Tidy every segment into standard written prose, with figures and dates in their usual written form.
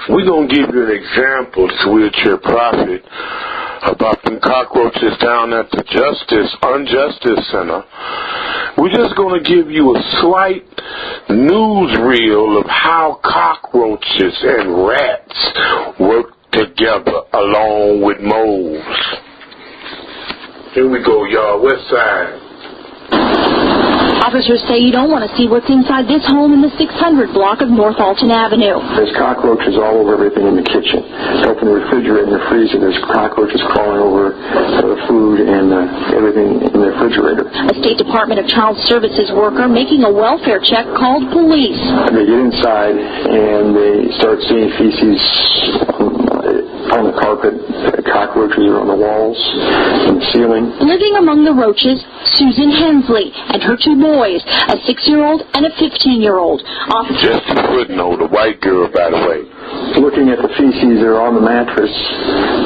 We're going to give you an example, Wheelchair Prophet, about the cockroaches down at the Unjustice Center. We're just going to give you a slight newsreel of how cockroaches and rats work together along with moles. Here we go, y'all. West Side. Officers say you don't want to see what's inside this home in the 600 block of North Alton Avenue. There's cockroaches all over everything in the kitchen. Open the refrigerator and the freezer, there's cockroaches crawling over the food and everything in the refrigerator. A State Department of Child Services worker making a welfare check called police. They get inside and they start seeing feces on the carpet. Cockroaches are on the walls and the ceiling. Living among the roaches, Susan Hensley and her two boys, a 6-year-old and a 15-year-old. Just a footnote, a white girl, by the way. Looking at the feces that are on the mattress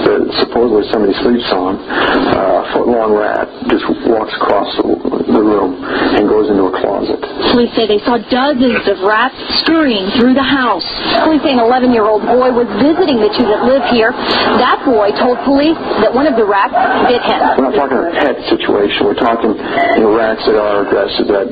that supposedly somebody sleeps on, a foot-long rat just walks across the room and goes into a closet. Police say they saw dozens of rats scurrying through the house. Police say an 11-year-old boy was visiting the two that live here. That boy told police that one of the rats bit him. We're not talking a pet situation. We're talking rats that are aggressive, that,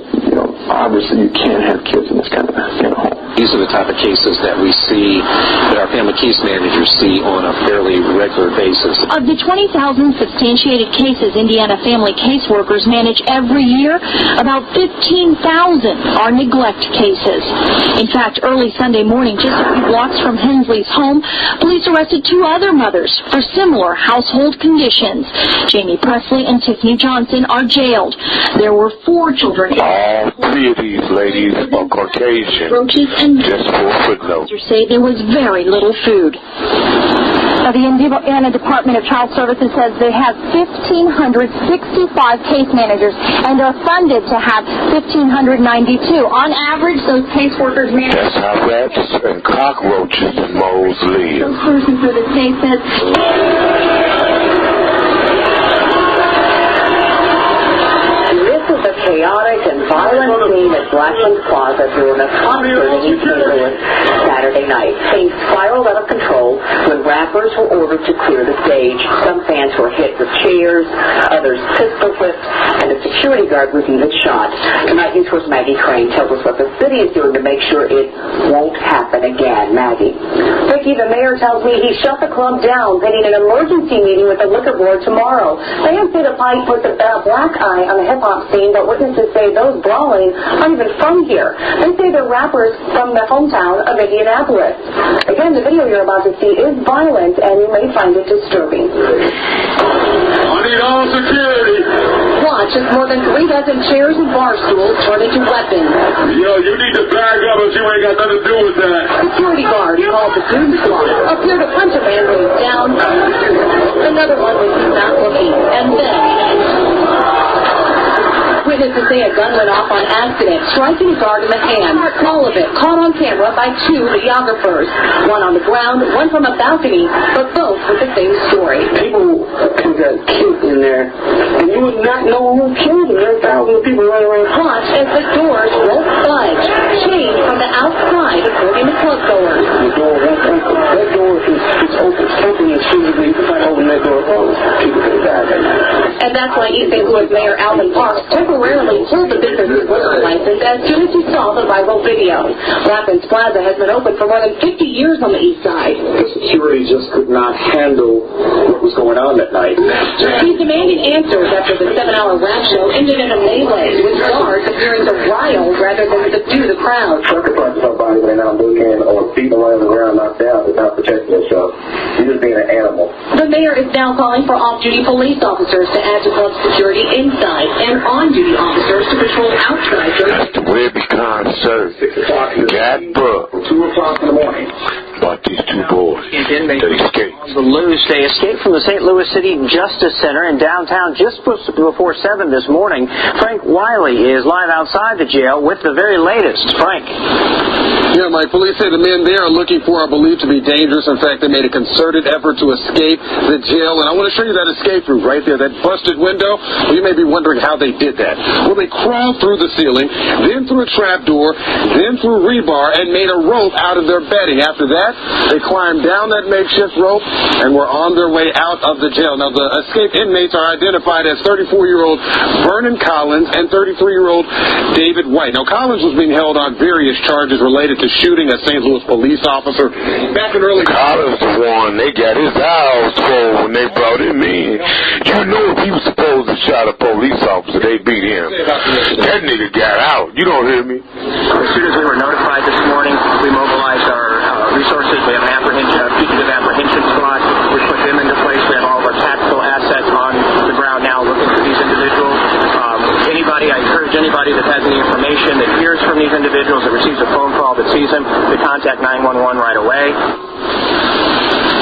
obviously you can't have kids in this kind of home. These are the type of cases that we see, that our family case managers see on a fairly regular basis. Of the 20,000 substantiated cases Indiana family caseworkers manage every year, about 15,000 are neglect cases. In fact, early Sunday morning, just a few blocks from Hensley's home, police arrested two other mothers for similar household conditions. Jamie Presley and Tiffany Johnson are jailed. There were 4 children. All 3 of these ladies are Caucasian. Roaches and just for a footnote. Officers say there was very little food. Now, the Indiana Department of Child Services says they have 1,565 case managers and are funded to have 1,592. On average, those caseworkers manage... That's how rats and cockroaches and moles live. The person for the state says... Chaotic and violent scene at Blackman's Plaza during a concert in East St. Louis Saturday night. Things spiraled out of control when rappers were ordered to clear the stage. Some fans were hit with chairs, others pistol whipped, and a security guard was even shot. Tonight, News Force Maggie Crane tells us what the city is doing to make sure it won't happen again. Maggie. Ricky, the mayor tells me he shut the club down, pending an emergency meeting with the liquor board tomorrow. Fans say the fight put the black eye on the hip-hop scene, but witnesses say those brawling aren't even from here. They say they're rappers from the hometown of Indianapolis. Again, the video you're about to see is violent, and you may find it disturbing. I need all security. Watch as more than 3 dozen chairs and bar stools turn into weapons. Yo, you need to back up if you ain't got nothing to do with that. Security guards called the Goon Squad appear to punch a man when he's down. Another one when he's not looking. And then... Witnesses say a gun went off on accident, striking a guard in the hand. All of it caught on camera by 2 videographers. One on the ground, one from a balcony, but both with the same story. People who got killed in there, and you would not know who killed them. There are thousands of people running around. Watch as the doors won't budge, chained from the outside according to club goers. The door won't open. That door is open. Something is physically holding that door closed. People could have died that night. And that's why East St. Louis Mayor Alvin Parks temporarily pulled the business's liquor license as soon as he saw the viral video. Blackman's Plaza has been open for more than 50 years on the east side. The security just could not handle what was going on that night. He's demanding answers after the 7-hour rap show ended in a melee, with guards appearing to rile rather than subdue the crowd. Trucker punch somebody when they're not looking or feet around the ground knocked down is not protecting yourself. You're just being an animal. The mayor is now calling for off-duty police officers to add to club security inside and on-duty officers to patrol outside. That's the way it becomes, sir. 6 o'clock in the morning. 2 o'clock in the morning. About these 2 boys that escaped. They escaped from the St. Louis City Justice Center in downtown just before 7 this morning. Frank Wiley is live outside the jail with the very latest. Frank. Yeah, Mike, police say the men they are looking for are believed to be dangerous. In fact, they made a concerted effort to escape the jail. And I want to show you that escape route right there, that busted window. Well, you may be wondering how they did that. Well, they crawled through the ceiling, then through a trap door, then through rebar, and made a rope out of their bedding. After that, they climbed down that makeshift rope and were on their way out of the jail. Now, the escaped inmates are identified as 34-year-old Vernon Collins and 33-year-old David White. Now, Collins was being held on various charges related to shooting a St. Louis police officer back in early... Collins the one, they got his eyes full when they brought him in. You know if he was supposed to shot a police officer, they beat him. That nigga got out. You don't hear me? As soon as we were notified this morning, we mobilized our resources. We have an fugitive apprehension squad. We put them into place. We have all of our tactical assets on the ground now looking for these individuals. I encourage anybody that has any information that hears from these individuals, that receives a phone call, that sees them, to contact 911 right away.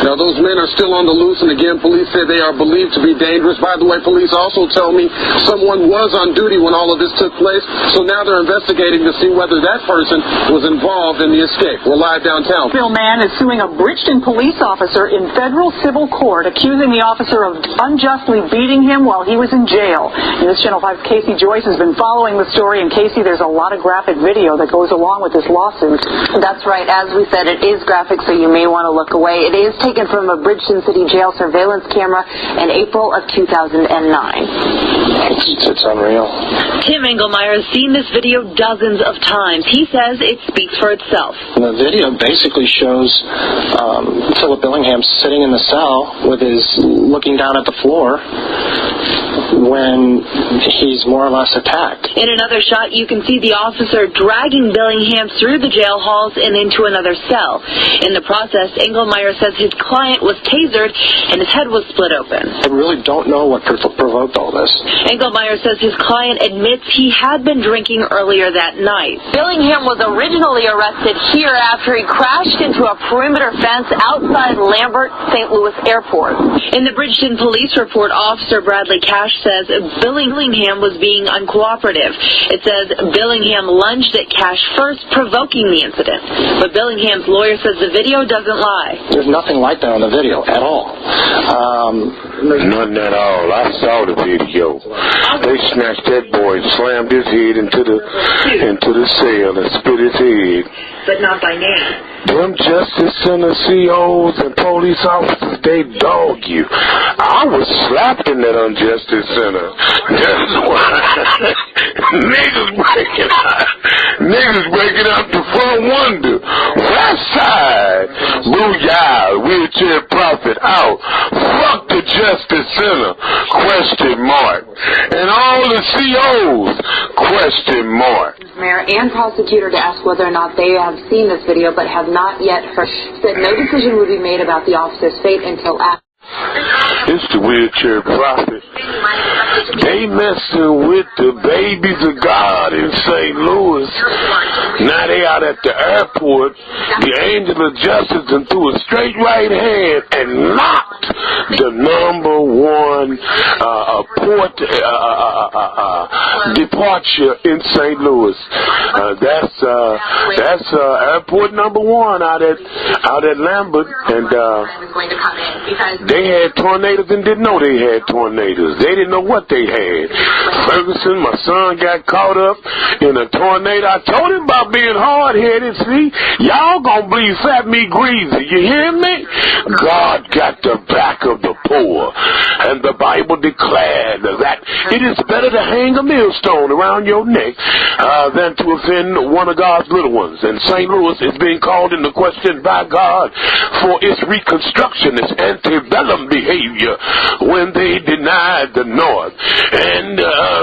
Now, those men are still on the loose, and again, police say they are believed to be dangerous. By the way, police also tell me someone was on duty when all of this took place, so now they're investigating to see whether that person was involved in the escape. We're live downtown. Bill Mann is suing a Bridgeton police officer in federal civil court, accusing the officer of unjustly beating him while he was in jail. News Channel 5's Casey Joyce has been following the story, and Casey, there's a lot of graphic video that goes along with this lawsuit. That's right. As we said, it is graphic, so you may want to look away. It is taken from a Bridgeton City jail surveillance camera in April of 2009. It's unreal. Tim Engelmeyer has seen this video dozens of times. He says it speaks for itself. The video basically shows Philip Billingham sitting in the cell with his looking down at the floor when he's more or less attacked. In another shot, you can see the officer dragging Billingham through the jail halls and into another cell. In the process, Engelmeyer says his client was tasered and his head was split open. I really don't know what provoked all this. Engelmeyer says his client admits he had been drinking earlier that night. Billingham was originally arrested here after he crashed into a perimeter fence outside Lambert St. Louis Airport. In the Bridgeton police report, Officer Bradley Cash says Billingham was being uncooperative. It says Billingham lunged at Cash first, provoking the incident. But Billingham's lawyer says the video doesn't lie. There's nothing like that on the video at all. Nothing at all. I saw the video. They snatched that boy and slammed his head into the cell and spit his head. But not by name. Them Justice Center COs and police officers, they dog you. I was slapped in that Unjustice Center. That's why niggas breaking out the front window. West Side, Booyah, wheelchair profit out. Fuck the Justice Center, ? And all the COs, ? Mayor and prosecutor to ask whether or not they have seen this video but have not yet heard. Said no decision would be made about the officer's fate until after. It's the wheelchair prophet. They messing with the babies of God in St. Louis. Now they out at the airport. The angel of justice and threw a straight right hand and knocked the number one departure in St. Louis. That's airport number one out at Lambert, and they had tornadoes and didn't know they had tornadoes. They didn't know what they had. Ferguson, my son, got caught up in a tornado. I told him about being hard-headed. See, y'all gonna believe fat me greasy. You hear me? God got the back of the poor, and the Bible declared that it is better to hang a millstone around your neck than to offend one of God's little ones. And St. Louis is being called into question by God for its reconstructionist antebellum behavior when they denied the North. And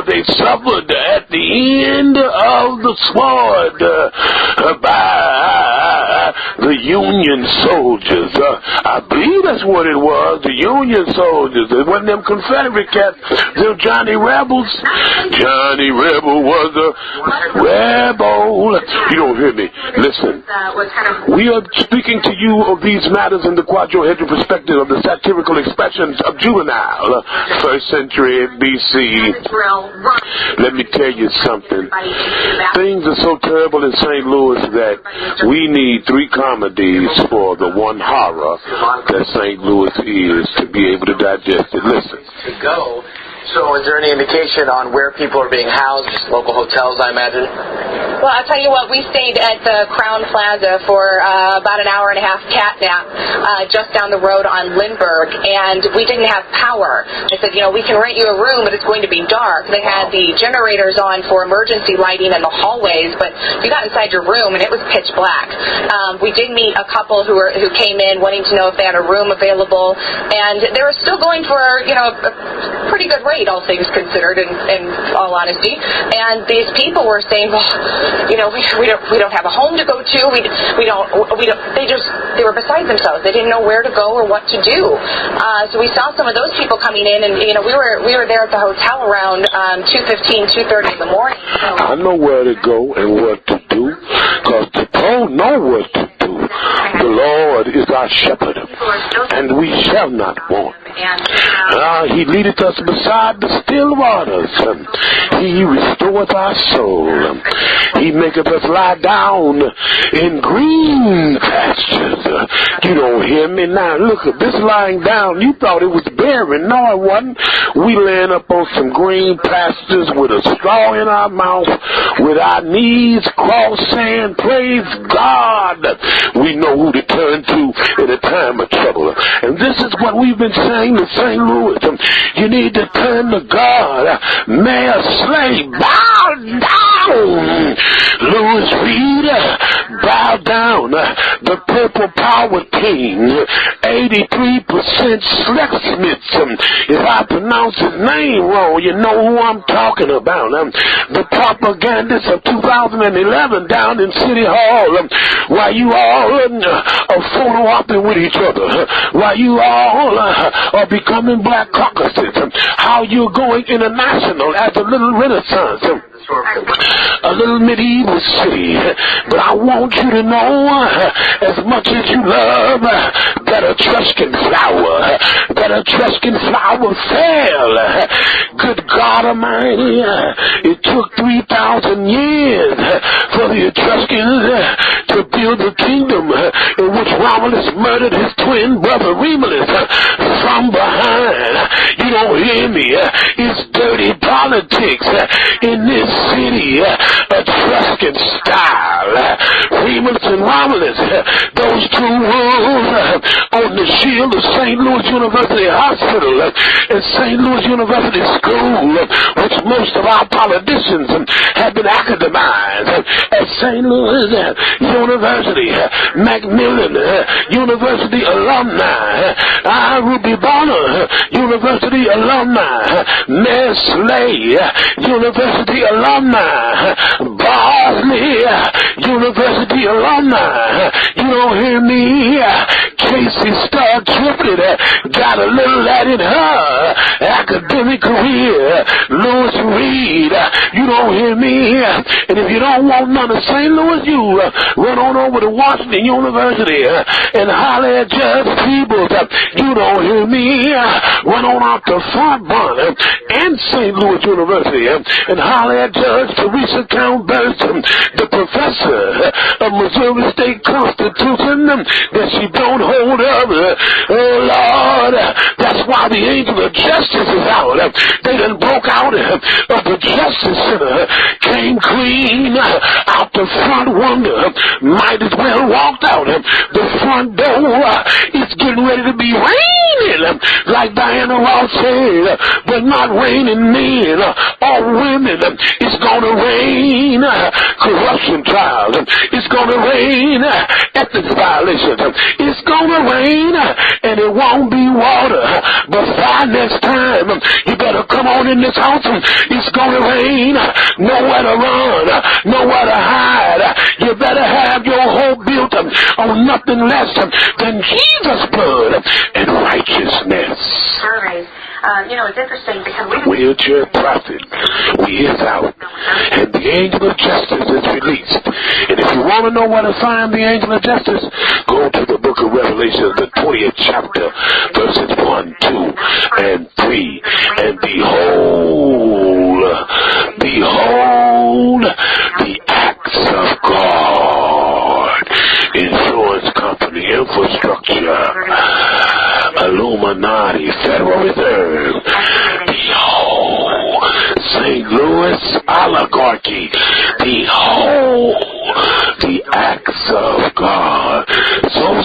they suffered at the end of the sword by the Union soldiers. I believe that's what it was, the Union soldiers. It wasn't them Confederate cats, them Johnny Rebels. Johnny Rebel was a rebel. You don't hear me. Listen, we are speaking to you of these matters in the quadrohedral perspective of the satirical expressions of Juvenal, 1st century BC. Let me tell you something. Things are so terrible in St. Louis that we need 3 comedies for the one horror that St. Louis is to be able to digest it. Listen. So is there any indication on where people are being housed? Just local hotels, I imagine? Well, I'll tell you what, we stayed at the Crown Plaza for about an hour and a half cat nap just down the road on Lindbergh, and we didn't have power. They said, we can rent you a room, but it's going to be dark. They had the generators on for emergency lighting in the hallways, but you got inside your room, and it was pitch black. We did meet a couple who came in wanting to know if they had a room available, and they were still going for, a pretty good rate, all things considered, in all honesty. And these people were saying, well, we don't have a home to go to. They were beside themselves. They didn't know where to go or what to do. So we saw some of those people coming in, and we were there at the hotel around 2:15, 2:30 in the morning. I know where to go and what to do, because the Paul know what to do. The Lord is our shepherd, and we shall not want. He leadeth us beside the still waters. He restoreth our soul. He maketh us lie down in green pastures. You don't hear me now. Look at this lying down. You thought it was barren. No, it wasn't. We laying up on some green pastures with a straw in our mouth, with our knees crossed, saying, praise God. We know who to turn to in a time of trouble. And this is what we've been saying to St. Louis. You need to turn to God. Mayor Slay, bow down. Louis Reed, bow down. The Purple Power King, 83% Slexsmith. If I pronounce his name wrong, you know who I'm talking about. The propagandists of 2011 down in City Hall, while you all are photo opping with each other, while you all are becoming black caucuses, how you're going international as a little Renaissance, a little medieval city. But I want you to know, as much as you love that Etruscan flower fell. Good God Almighty, it took 3,000 years for the Etruscans to build the kingdom in which Romulus murdered his twin brother Remus from behind. You don't hear me? It's dirty politics in this city, Etruscan style. Remus and Romulus, those two wolves on the shield of St. Louis University Hospital and St. Louis University School, which most of our politicians have been academized at St. Louis University, Macmillan University alumni, Ruby Bonner University alumni, Mayor Slay University alumni, Bosley University alumni. You don't hear me? Casey Star Triplet got a little that in her academic career. Louis Reed, you don't hear me? And if you don't want none of St. Louis, you run on over to Washington University and holler at Judge Peebles. You don't hear me? Run on out to Fontbonne and St. Louis University and holler at Judge Teresa Count Burton, the professor of Missouri State Constitution, that she don't hold up. Oh, Lord, that's why the angel of justice is out. They done broke out of the Justice Center, came clean out the front window, might as well walked out the front door. It's getting ready to be raining like Diana Ross said, but not raining men or women. It's going to rain corruption trials. It's going to rain ethics violations. It's going to rain, and it won't be water. But by next time, you better come on in this house. It's going to rain. Nowhere to run, nowhere to hide. You better have your hope built on nothing less than Jesus' blood and righteousness. Surveys. It's interesting because Wheelchair Prophet, we is out, and the angel of justice is released. And if you want to know where to find the angel of justice, go to the book of Revelation, the 20th chapter, verses 1, 2, and 3. And behold, the acts of God, insurance company, infrastructure, Illuminati, Federal Reserve, behold, St. Louis oligarchy, behold,